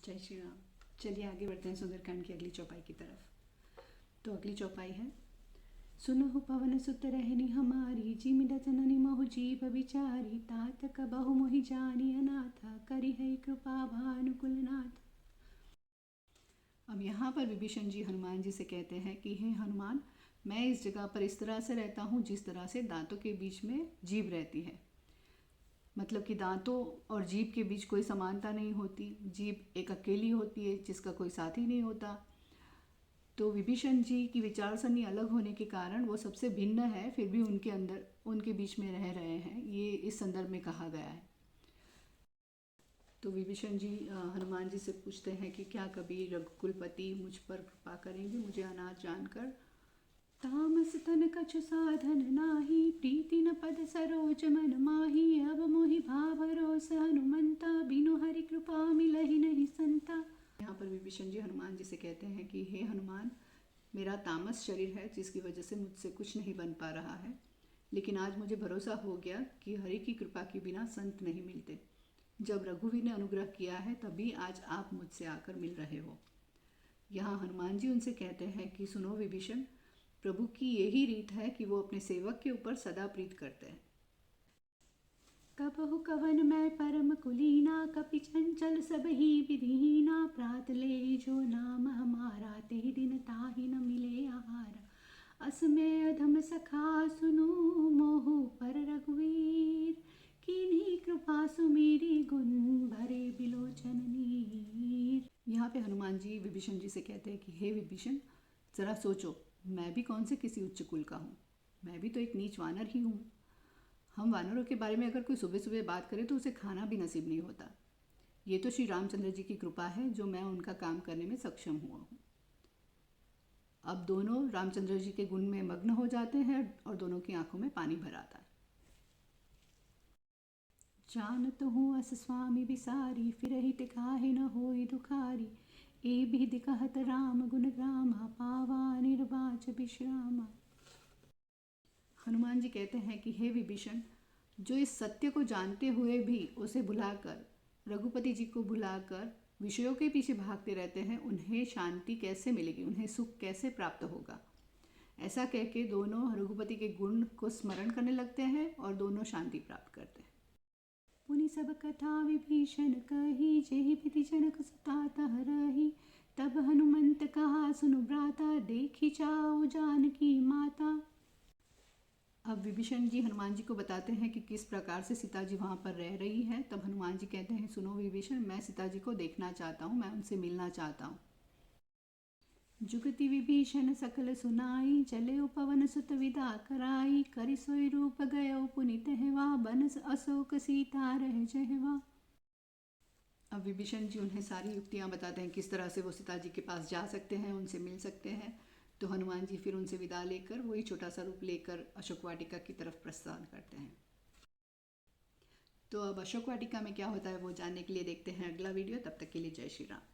जय श्री राम। चलिए आगे बढ़ते हैं सुंदरकांड की अगली चौपाई की तरफ। तो अगली चौपाई है, सुनहु पवन सुत रहनी हमारी, जिमित जननी महु जीव विचारी, तात कबहु मोहि जानी अनाथ, करी है कृपा भानुकुलनाथ। अब यहाँ पर विभीषण जी हनुमान जी से कहते हैं कि हे हनुमान, मैं इस जगह पर इस तरह से रहता हूँ जिस तरह से दांतों के बीच में जीभ रहती है। मतलब कि दांतों और जीभ के बीच कोई समानता नहीं होती, जीभ एक अकेली होती है जिसका कोई साथी नहीं होता। तो विभीषण जी की विचारसरणी अलग होने के कारण वो सबसे भिन्न है, फिर भी उनके अंदर उनके बीच में रह रहे हैं, ये इस संदर्भ में कहा गया है। तो विभीषण जी हनुमान जी से पूछते हैं कि क्या कभी रघुकुलपति मुझ पर कृपा करेंगे मुझे अनाथ जानकर। तामस तन कछु साधन नाही, प्रीति न पद सरोज मन माही, अब मोहि भाव भरोस हनुमंता, बिनु हरि कृपा मिलहि नहीं संता। यहाँ पर विभीषण जी हनुमान जी से कहते हैं कि हे हनुमान, मेरा तामस शरीर है जिसकी वजह से मुझसे कुछ नहीं बन पा रहा है, लेकिन आज मुझे भरोसा हो गया कि हरि की कृपा के बिना संत नहीं मिलते। जब रघुवीर ने अनुग्रह किया है तभी आज आप मुझसे आकर मिल रहे हो। यहाँ हनुमान जी उनसे कहते हैं कि सुनो विभीषण, प्रभु की यही रीत है कि वो अपने सेवक के ऊपर सदा प्रीत करते हैं। कबहु कवन मैं परम कुलीना, कपि चंचल सब ही विधिहीना, प्रात ले जो नाम हमारा, ते दिन ताहि न मिले आहारा। अस में अधम सखा सुनु, मोहु पर रघुवीर, कीन्ही कृपा सुमेरी, गुण भरे बिलोचन नीर। यहाँ पे हनुमान जी विभीषण जी से कहते हैं कि हे विभीषण, जरा सोचो, मैं भी कौन से किसी उच्च कुल का हूँ, मैं भी तो एक नीच वानर ही हूँ। हम वानरों के बारे में अगर कोई सुबह सुबह बात करे तो उसे खाना भी नसीब नहीं होता। ये तो श्री रामचंद्र जी की कृपा है जो मैं उनका काम करने में सक्षम हुआ हूँ। अब दोनों रामचंद्र जी के गुण में मग्न हो जाते हैं और दोनों की आंखों में पानी भर आता है। जानत हूँ अस स्वामी बिसारी, फिरहि तिखाहि न होई दुखारी, ए भी दिखहत राम गुण ग्रामा, पावा निर्वाच विश्रामा। हनुमान जी कहते हैं कि हे विभीषण, जो इस सत्य को जानते हुए भी उसे भुलाकर, रघुपति जी को भुलाकर विषयों के पीछे भागते रहते हैं, उन्हें शांति कैसे मिलेगी, उन्हें सुख कैसे प्राप्त होगा। ऐसा कह के दोनों रघुपति के गुण को स्मरण करने लगते हैं और दोनों शांति प्राप्त करते हैं। पुनि सब कथा विभीषण कही, जेहि विधि जनक सुता तह रही, तब हनुमंत कहा सुनु भ्राता, देखी जाओ जानकी माता। अब विभीषण जी हनुमान जी को बताते हैं कि किस प्रकार से सीता जी वहाँ पर रह रही है। तब हनुमान जी कहते हैं, सुनो विभीषण, मैं सीता जी को देखना चाहता हूँ, मैं उनसे मिलना चाहता हूँ। जुगति विभीषण सकल सुनाई, चले पवन सुत विदा कराई, करि सोई रूप गयो पुनित हेवा, बन अशोक सीता रह जहवा। अब विभीषण जी उन्हें सारी युक्तियाँ बताते हैं किस तरह से वो सीता जी के पास जा सकते हैं, उनसे मिल सकते हैं। तो हनुमान जी फिर उनसे विदा लेकर वही छोटा सा रूप लेकर अशोक वाटिका की तरफ प्रस्थान करते हैं। तो अब अशोक वाटिका में क्या होता है वो जानने के लिए देखते हैं अगला वीडियो। तब तक के लिए जय श्री राम।